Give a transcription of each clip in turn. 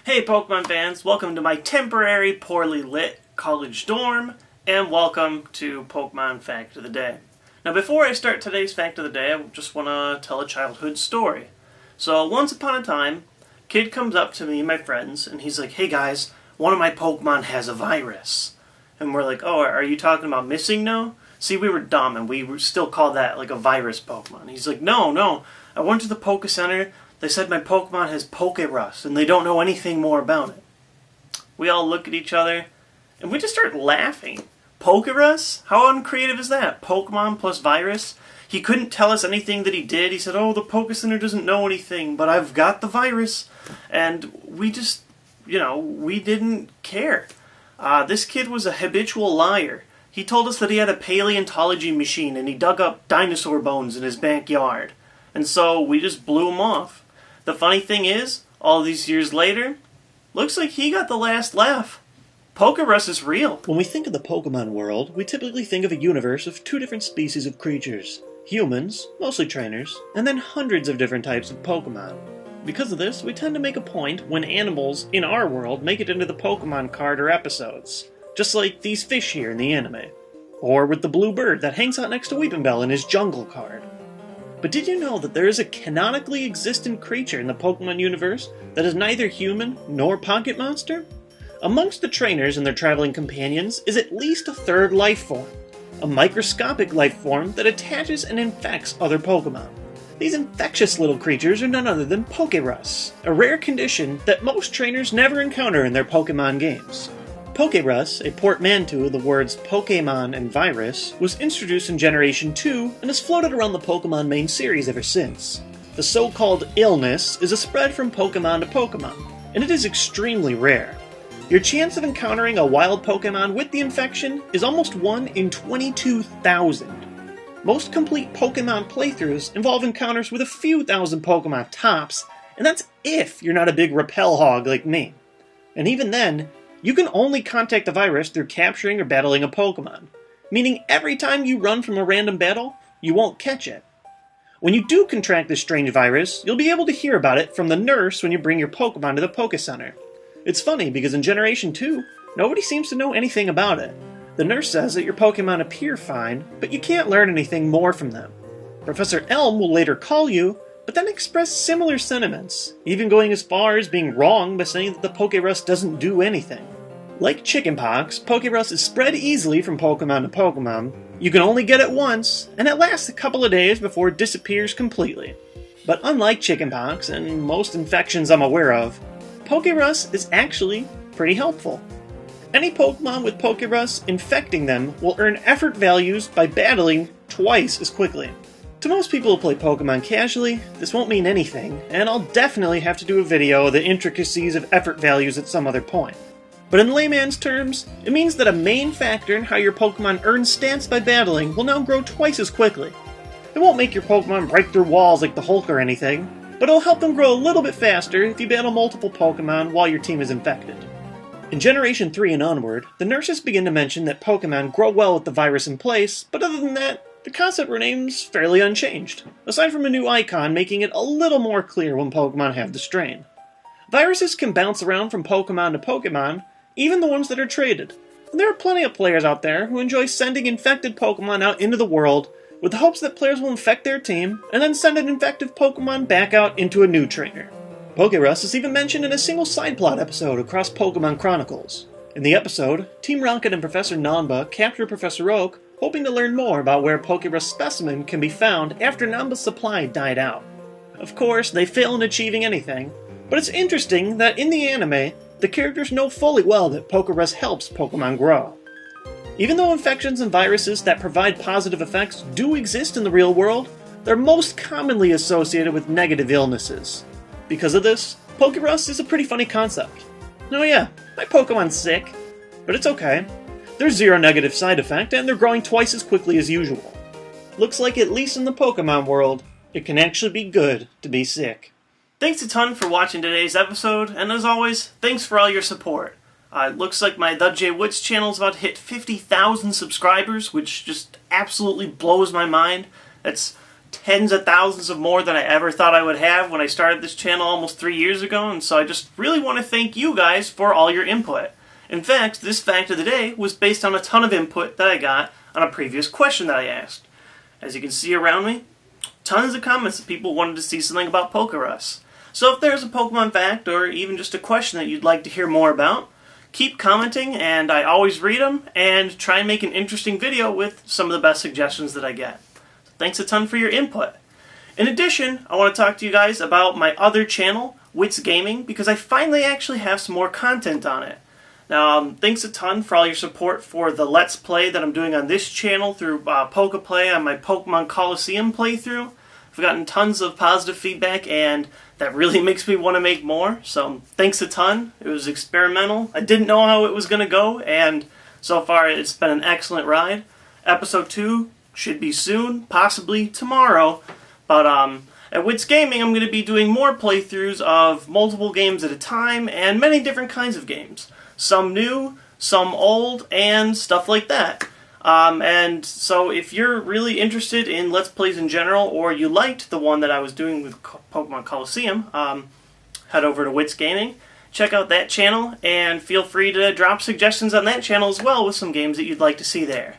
Hey Pokemon fans, welcome to my temporary poorly lit college dorm, and welcome to Pokemon Fact of the Day. Now before I start today's Fact of the Day, I just want to tell a childhood story. So once upon a time, a kid comes up to me and my friends, and he's like, hey guys, one of my Pokemon has a virus. And we're like, oh, are you talking about Missing No? See, we were dumb, and we still called that like a virus Pokemon. He's like, no, I went to the Poke Center. They said my Pokemon has Pokérus, and they don't know anything more about it. We all look at each other, and we just start laughing. Pokérus? How uncreative is that? Pokemon plus virus? He couldn't tell us anything that he did. He said, oh, the Poke Center doesn't know anything, but I've got the virus. And we just, we didn't care. This kid was a habitual liar. He told us that he had a paleontology machine, and he dug up dinosaur bones in his backyard. And so we just blew him off. The funny thing is, all these years later, looks like he got the last laugh. Pokérus is real. When we think of the Pokemon world, we typically think of a universe of two different species of creatures. Humans, mostly trainers, and then hundreds of different types of Pokemon. Because of this, we tend to make a point when animals in our world make it into the Pokemon card or episodes. Just like these fish here in the anime. Or with the blue bird that hangs out next to Weepinbell in his jungle card. But did you know that there is a canonically existent creature in the Pokemon universe that is neither human nor pocket monster? Amongst the trainers and their traveling companions is at least a third life form. A microscopic life form that attaches and infects other Pokemon. These infectious little creatures are none other than Pokérus, a rare condition that most trainers never encounter in their Pokemon games. Pokérus, a portmanteau of the words Pokémon and virus, was introduced in Generation 2 and has floated around the Pokemon main series ever since. The so-called illness is a spread from Pokemon to Pokemon, and it is extremely rare. Your chance of encountering a wild Pokemon with the infection is almost 1 in 22,000. Most complete Pokemon playthroughs involve encounters with a few thousand Pokemon tops, and that's if you're not a big repel hog like me. And even then, you can only contact the virus through capturing or battling a Pokemon, meaning every time you run from a random battle, you won't catch it. When you do contract this strange virus, you'll be able to hear about it from the nurse when you bring your Pokemon to the Poke Center. It's funny because in Generation 2, nobody seems to know anything about it. The nurse says that your Pokemon appear fine, but you can't learn anything more from them. Professor Elm will later call you, but then express similar sentiments, even going as far as being wrong by saying that the Pokérus doesn't do anything. Like chickenpox, Pokérus is spread easily from Pokemon to Pokemon. You can only get it once, and it lasts a couple of days before it disappears completely. But unlike chickenpox, and most infections I'm aware of, Pokérus is actually pretty helpful. Any Pokemon with Pokérus infecting them will earn effort values by battling twice as quickly. To most people who play Pokemon casually, this won't mean anything, and I'll definitely have to do a video of the intricacies of effort values at some other point. But in layman's terms, it means that a main factor in how your Pokemon earn stats by battling will now grow twice as quickly. It won't make your Pokemon break through walls like the Hulk or anything, but it'll help them grow a little bit faster if you battle multiple Pokemon while your team is infected. In Generation 3 and onward, the nurses begin to mention that Pokemon grow well with the virus in place, but other than that, the concept remains fairly unchanged, aside from a new icon making it a little more clear when Pokemon have the strain. Viruses can bounce around from Pokemon to Pokemon, even the ones that are traded, and there are plenty of players out there who enjoy sending infected Pokemon out into the world with the hopes that players will infect their team and then send an infected Pokemon back out into a new trainer. Pokérus is even mentioned in a single side plot episode across Pokemon Chronicles. In the episode, Team Rocket and Professor Nanba capture Professor Oak, hoping to learn more about where Pokérus specimen can be found after Nanba's supply died out. Of course, they fail in achieving anything, but it's interesting that in the anime, the characters know fully well that Pokérus helps Pokemon grow. Even though infections and viruses that provide positive effects do exist in the real world, they're most commonly associated with negative illnesses. Because of this, Pokérus is a pretty funny concept. Oh yeah, my Pokemon's sick, but it's okay. There's zero negative side effect, and they're growing twice as quickly as usual. Looks like at least in the Pokemon world, it can actually be good to be sick. Thanks a ton for watching today's episode, and as always, thanks for all your support. It looks like my TheJWittz channel is about to hit 50,000 subscribers, which just absolutely blows my mind. That's tens of thousands of more than I ever thought I would have when I started this channel almost 3 years ago, and so I just really want to thank you guys for all your input. In fact, this fact of the day was based on a ton of input that I got on a previous question that I asked. As you can see around me, tons of comments that people wanted to see something about Pokérus. So if there's a Pokemon fact or even just a question that you'd like to hear more about, keep commenting, and I always read them and try and make an interesting video with some of the best suggestions that I get. Thanks a ton for your input. In addition, I want to talk to you guys about my other channel, TheJWittz Gaming, because I finally actually have some more content on it. Now, thanks a ton for all your support for the Let's Play that I'm doing on this channel through Pokeplay on my Pokemon Coliseum playthrough. I've gotten tons of positive feedback, and that really makes me want to make more, so thanks a ton. It was experimental. I didn't know how it was going to go, and so far it's been an excellent ride. Episode 2 should be soon, possibly tomorrow, but at TheJWittz Gaming I'm going to be doing more playthroughs of multiple games at a time, and many different kinds of games. Some new, some old, and stuff like that. And so if you're really interested in Let's Plays in general, or you liked the one that I was doing with Pokemon Coliseum, head over to TheJWittz Gaming, check out that channel, and feel free to drop suggestions on that channel as well with some games that you'd like to see there.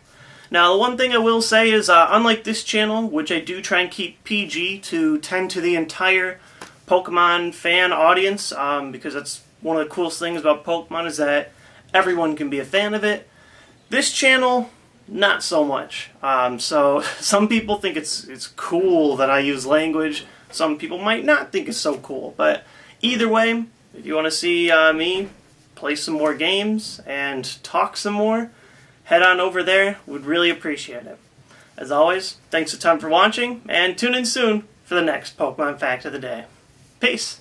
Now, the one thing I will say is, unlike this channel, which I do try and keep PG to tend to the entire Pokemon fan audience, because that's one of the coolest things about Pokemon is that everyone can be a fan of it. This channel, not so much. So some people think it's cool that I use language. Some people might not think it's so cool. But either way, if you want to see me play some more games and talk some more, head on over there. Would really appreciate it. As always, thanks a ton for watching, and tune in soon for the next Pokemon Fact of the Day. Peace!